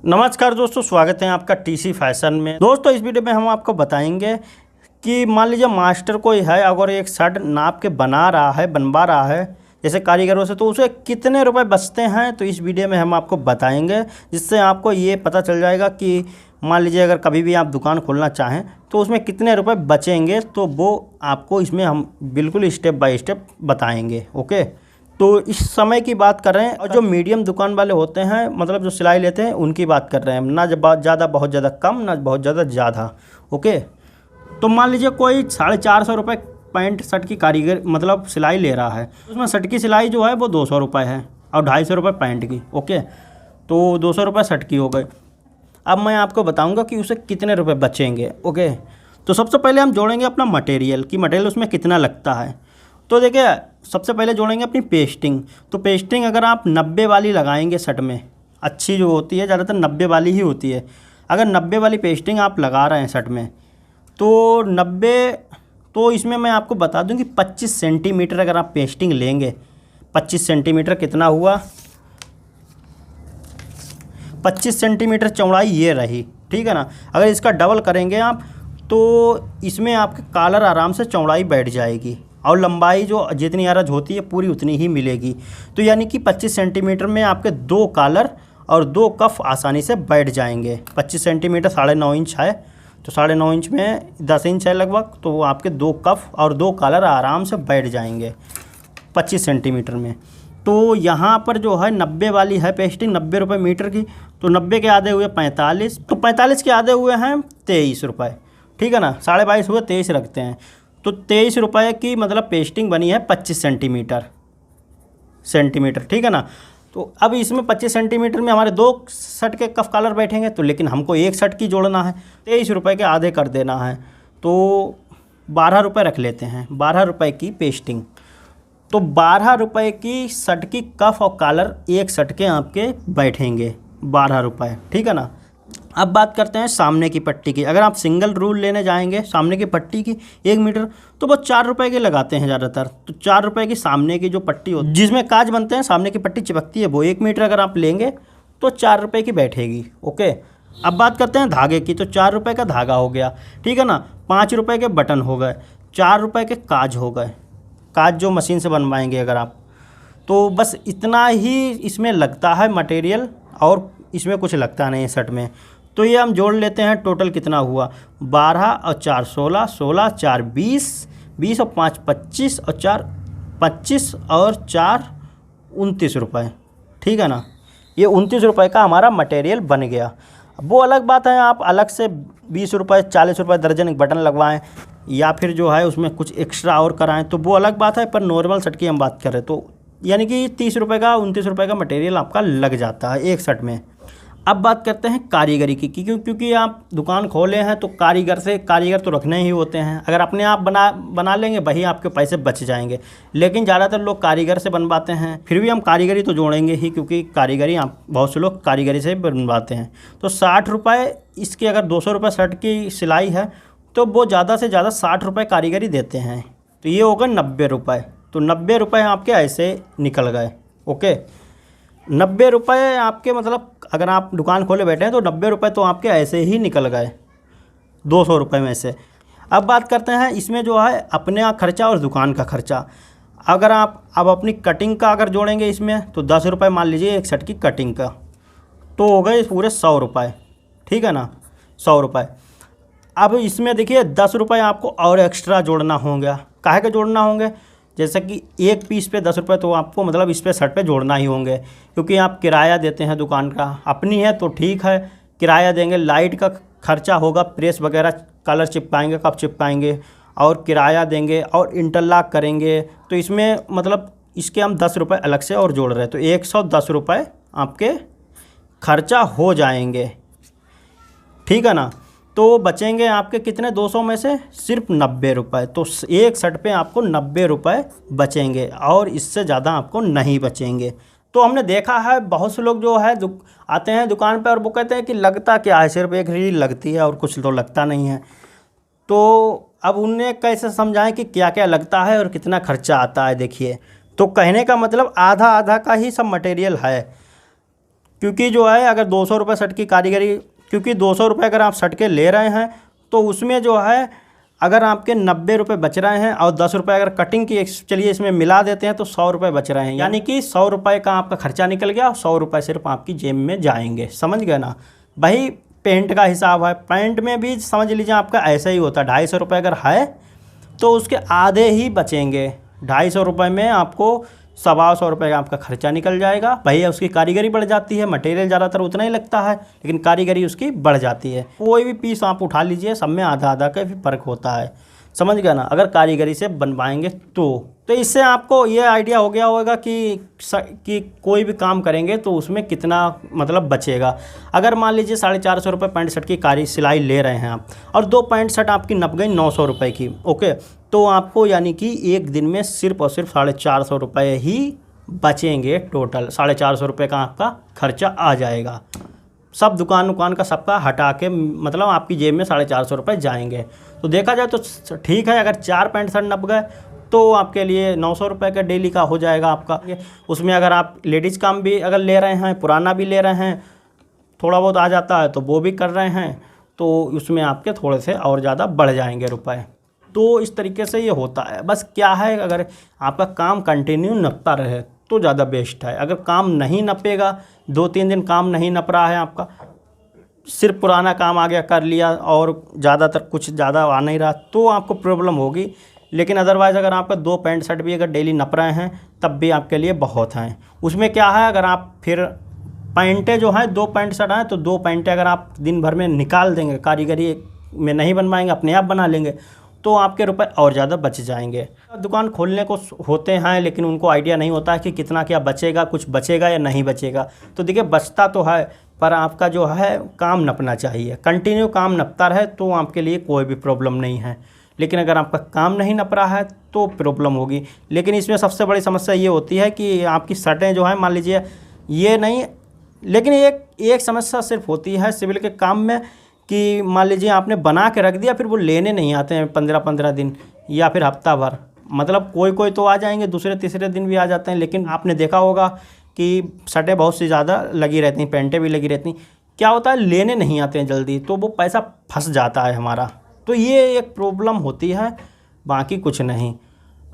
नमस्कार दोस्तों, स्वागत है आपका टीसी फैशन में। दोस्तों इस वीडियो में हम आपको बताएंगे कि मान लीजिए मास्टर कोई है, अगर एक शर्ट नाप के बनवा रहा है जैसे कारीगरों से, तो उसे कितने रुपए बचते हैं। तो इस वीडियो में हम आपको बताएंगे, जिससे आपको ये पता चल जाएगा कि मान लीजिए अगर कभी भी आप दुकान खोलना चाहें तो उसमें कितने रुपए बचेंगे। तो वो आपको इसमें हम बिल्कुल स्टेप बाय स्टेप बताएंगे। ओके, तो इस समय की बात कर रहे हैं, और जो मीडियम दुकान वाले होते हैं, मतलब जो सिलाई लेते हैं, उनकी बात कर रहे हैं। ना ज़्यादा बहुत ज़्यादा कम, ना बहुत ज़्यादा। ओके, तो मान लीजिए कोई 450 रुपये पैंट शर्ट की कारीगर मतलब सिलाई ले रहा है, उसमें शर्ट की सिलाई जो है वो 200 रुपये है और 250 रुपये पैंट की। ओके, तो 200 रुपये शर्ट की हो गए। अब मैं आपको बताऊंगा कि उसे कितने रुपए बचेंगे। ओके, तो सबसे पहले हम जोड़ेंगे अपना मटेरियल कि मटेरियल उसमें कितना लगता है। तो देखिए, सबसे पहले जोड़ेंगे अपनी पेस्टिंग। तो पेस्टिंग अगर आप 90 वाली लगाएंगे शर्ट में, अच्छी जो होती है ज़्यादातर 90 वाली ही होती है। अगर 90 वाली पेस्टिंग आप लगा रहे हैं शर्ट में, तो 90, तो इसमें मैं आपको बता दूं कि 25 सेंटीमीटर अगर आप पेस्टिंग लेंगे, 25 सेंटीमीटर कितना हुआ, 25 सेंटीमीटर चौड़ाई ये रही, ठीक है ना। अगर इसका डबल करेंगे आप तो इसमें आपके कॉलर आराम से चौड़ाई बैठ जाएगी और लंबाई जो जितनी अरज होती है पूरी उतनी ही मिलेगी। तो यानी कि 25 सेंटीमीटर में आपके 2 कॉलर और 2 कफ आसानी से बैठ जाएंगे। 25 सेंटीमीटर 9.5 इंच है, तो 9.5 इंच में 10 इंच है लगभग, तो आपके 2 कफ और 2 कॉलर आराम से बैठ जाएंगे 25 सेंटीमीटर में। तो यहाँ पर जो है 90 वाली है पेस्टिंग, 90 रुपये मीटर की, तो 90 के आधे हुए 45, तो 45 के आधे हुए हैं 23 रुपये, ठीक है ना। 22.5 हुए 23 रखते हैं, तो 23 रुपये की मतलब पेस्टिंग बनी है 25 सेंटीमीटर, ठीक है ना। तो अब इसमें 25 सेंटीमीटर में हमारे 2 शर्ट के कफ कॉलर बैठेंगे, तो लेकिन हमको एक शर्ट की जोड़ना है, 23 रुपये के आधे कर देना है, तो 12 रुपये रख लेते हैं। 12 रुपये की पेस्टिंग, तो 12 रुपये की शर्ट की कफ और कॉलर एक शर्ट के आपके बैठेंगे 12 रुपये, ठीक है ना। अब बात करते हैं सामने की पट्टी की। अगर आप सिंगल रूल लेने जाएंगे सामने की पट्टी की 1 मीटर, तो वो 4 रुपये के लगाते हैं ज़्यादातर। तो 4 रुपये की सामने की जो पट्टी होती है जिसमें काज बनते हैं, सामने की पट्टी चिपकती है, वो 1 मीटर अगर आप लेंगे तो 4 रुपये की बैठेगी। ओके, अब बात करते हैं धागे की। तो 4 रुपये का धागा हो गया, ठीक है ना। 5 रुपये के बटन हो गए, 4 रुपये के काज हो गए, काज जो मशीन से बनवाएंगे अगर आप, तो बस इतना ही इसमें लगता है मटेरियल, और इसमें कुछ लगता नहीं है शर्ट में। तो ये हम जोड़ लेते हैं, टोटल कितना हुआ, 12 और 4 16, 16 4 20, 20 और 5 25 और 4 25 और 4 29 रुपये, ठीक है ना। ये 29 रुपये का हमारा मटेरियल बन गया। वो अलग बात है, आप अलग से 20 रुपये 40 रुपये दर्जन एक बटन लगवाएं या फिर जो है उसमें कुछ एक्स्ट्रा और कराएं, तो वो अलग बात है। पर नॉर्मल शर्ट की हम बात करें तो यानी कि 30 रुपये का 29 रुपये का मटेरियल आपका लग जाता है एक शर्ट में। अब बात करते हैं कारीगरी की, क्योंकि आप दुकान खोले हैं तो कारीगर तो रखने ही होते हैं। अगर अपने आप बना लेंगे वही आपके पैसे बच जाएंगे, लेकिन ज़्यादातर लोग कारीगर से बनवाते हैं। फिर भी हम कारीगरी तो जोड़ेंगे ही, क्योंकि कारीगरी आप बहुत से लोग कारीगरी से बनवाते हैं। तो 60 रुपये इसकी, अगर 200 रुपये शर्ट की सिलाई है तो वो ज़्यादा से ज़्यादा 60 रुपये कारीगरी देते हैं, तो ये होगा 90 रुपये। तो 90 रुपये आपके ऐसे निकल गए। ओके, 90 रुपये आपके मतलब अगर आप दुकान खोले बैठे हैं तो 90 रुपये तो आपके ऐसे ही निकल गए 200 रुपये में से। अब बात करते हैं इसमें जो है अपने खर्चा और दुकान का खर्चा। अगर आप अब अपनी कटिंग का अगर जोड़ेंगे इसमें, तो 10 रुपये मान लीजिए एक शर्ट की कटिंग का, तो हो गए पूरे 100 रुपये, ठीक है ना, 100 रुपये। अब इसमें देखिए 10 रुपये आपको और एक्स्ट्रा जोड़ना होंगे। काहे के जोड़ना होंगे, जैसे कि एक पीस पे 10 रुपये तो आपको मतलब इस पे शर्ट पे जोड़ना ही होंगे, क्योंकि आप किराया देते हैं दुकान का। अपनी है तो ठीक है, किराया देंगे, लाइट का खर्चा होगा, प्रेस वगैरह कलर चिपकाएंगे, कब चिपकाएंगे, और किराया देंगे और इंटरलॉक करेंगे, तो इसमें मतलब इसके हम 10 रुपये अलग से और जोड़ रहे हैं, तो 110 रुपये आपके खर्चा हो जाएंगे, ठीक है ना। तो बचेंगे आपके कितने, 200 में से सिर्फ 90 रुपये। तो एक शर्ट पे आपको 90 रुपये बचेंगे और इससे ज़्यादा आपको नहीं बचेंगे। तो हमने देखा है बहुत से लोग जो है आते हैं दुकान पे और वो कहते हैं कि लगता क्या है, सिर्फ एक रील लगती है और कुछ तो लगता नहीं है। तो अब उन्हें कैसे समझाएं कि क्या क्या लगता है और कितना खर्चा आता है। देखिए, तो कहने का मतलब आधा आधा का ही सब मटेरियल है, क्योंकि जो है अगर 200 रुपये शर्ट की कारीगरी, क्योंकि 200 रुपये अगर आप शर्ट के ले रहे हैं तो उसमें जो है अगर आपके 90 रुपये बच रहे हैं और 10 रुपये अगर कटिंग की चलिए इसमें मिला देते हैं तो 100 रुपये बच रहे हैं, यानी कि 100 रुपये का आपका खर्चा निकल गया और 100 रुपये सिर्फ आपकी जेब में जाएंगे। समझ गए ना। वही पेंट का हिसाब है, पेंट में भी समझ लीजिए आपका ऐसा ही होता है। 250 रुपये अगर है तो उसके आधे ही बचेंगे। 250 रुपये में आपको 125 रुपये का आपका खर्चा निकल जाएगा। भैया उसकी कारीगरी बढ़ जाती है, मटेरियल ज़्यादातर उतना ही लगता है लेकिन कारीगरी उसकी बढ़ जाती है। कोई भी पीस आप उठा लीजिए, सब में आधा आधा का भी फ़र्क होता है। समझ गया ना, अगर कारीगरी से बनवाएंगे तो इससे आपको ये आइडिया हो गया होगा कि कोई भी काम करेंगे तो उसमें कितना मतलब बचेगा। अगर मान लीजिए 450 रुपये पैंट शर्ट की सिलाई ले रहे हैं आप और 2 पैंट शर्ट आपकी नप गई 900 रुपये की, ओके, तो आपको यानी कि एक दिन में सिर्फ और सिर्फ 450 रुपये ही बचेंगे। टोटल 450 रुपये का आपका खर्चा आ जाएगा। सब दुकान का सबका हटा के मतलब आपकी जेब में 450 रुपये जाएंगे। तो देखा जाए तो ठीक है, अगर 4 पैंट शर्ट नप गए तो आपके लिए 900 रुपये का डेली का हो जाएगा आपका। उसमें अगर आप लेडीज़ काम भी अगर ले रहे हैं, पुराना भी ले रहे हैं, थोड़ा बहुत आ जाता है तो वो भी कर रहे हैं तो उसमें आपके थोड़े से और ज़्यादा बढ़ जाएंगे रुपए। तो इस तरीके से ये होता है। बस क्या है, अगर आपका काम कंटिन्यू नपता रहे तो ज़्यादा बेस्ट है। अगर काम नहीं नपेगा, 2-3 दिन काम नहीं नप रहा है आपका, सिर्फ पुराना काम आ गया कर लिया और ज़्यादातर कुछ ज़्यादा आ नहीं रहा तो आपको प्रॉब्लम होगी। लेकिन अदरवाइज़ अगर आपका 2 पैंट शर्ट भी अगर डेली नप रहे हैं तब भी आपके लिए बहुत हैं। उसमें क्या है, अगर आप फिर पैंटें जो हैं 2 पैंट शर्ट हैं तो 2 पैंटें अगर आप दिन भर में निकाल देंगे, कारीगरी में नहीं बनवाएंगे, अपने आप बना लेंगे, तो आपके रुपए और ज़्यादा बच जाएंगे। दुकान खोलने को होते हैं लेकिन उनको आइडिया नहीं होता है कि कितना क्या बचेगा, कुछ बचेगा या नहीं बचेगा। तो देखिए बचता तो है पर आपका जो है काम नपना चाहिए, कंटिन्यू काम नपता रहे तो आपके लिए कोई भी प्रॉब्लम नहीं है। लेकिन अगर आपका काम नहीं नप रहा है तो प्रॉब्लम होगी। लेकिन इसमें सबसे बड़ी समस्या ये होती है कि आपकी शर्टें जो हैं, मान लीजिए ये नहीं, लेकिन एक समस्या सिर्फ होती है सिविल के काम में कि मान लीजिए आपने बना के रख दिया फिर वो लेने नहीं आते हैं 15-15 दिन या फिर हफ्ता भर। मतलब कोई तो आ जाएंगे, दूसरे तीसरे दिन भी आ जाते हैं। लेकिन आपने देखा होगा कि शर्टें बहुत सी ज़्यादा लगी रहती हैं, पैंटें भी लगी रहती हैं, क्या होता है लेने नहीं आते हैं जल्दी, तो वो पैसा फंस जाता है हमारा। तो ये एक प्रॉब्लम होती है, बाकी कुछ नहीं।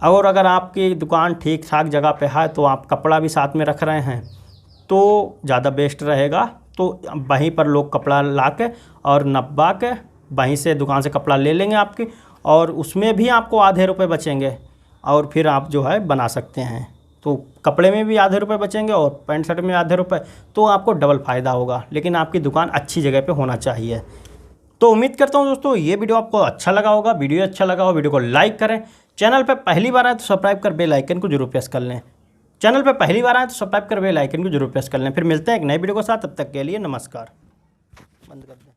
और अगर आपकी दुकान ठीक ठाक जगह पे है तो आप कपड़ा भी साथ में रख रहे हैं तो ज़्यादा बेस्ट रहेगा। तो वहीं पर लोग कपड़ा ला के और नपवा के वहीं से दुकान से कपड़ा ले लेंगे आपकी, और उसमें भी आपको आधे रुपए बचेंगे और फिर आप जो है बना सकते हैं। तो कपड़े में भी आधे रुपए बचेंगे और पैंट शर्ट में आधे रुपए, तो आपको डबल फ़ायदा होगा। लेकिन आपकी दुकान अच्छी जगह पे होना चाहिए। तो उम्मीद करता हूँ दोस्तों ये वीडियो आपको अच्छा लगा होगा। वीडियो अच्छा लगा हो वीडियो को लाइक करें, चैनल पर पहली बार आए तो सब्सक्राइब कर बेल आइकन को जरूर प्रेस कर लें। चैनल पर पहली बार आए तो सब्सक्राइब कर बेल आइकन को जरूर प्रेस कर लें। फिर मिलते हैं एक नए वीडियो के साथ, तब तक के लिए नमस्कार। बंद कर दें।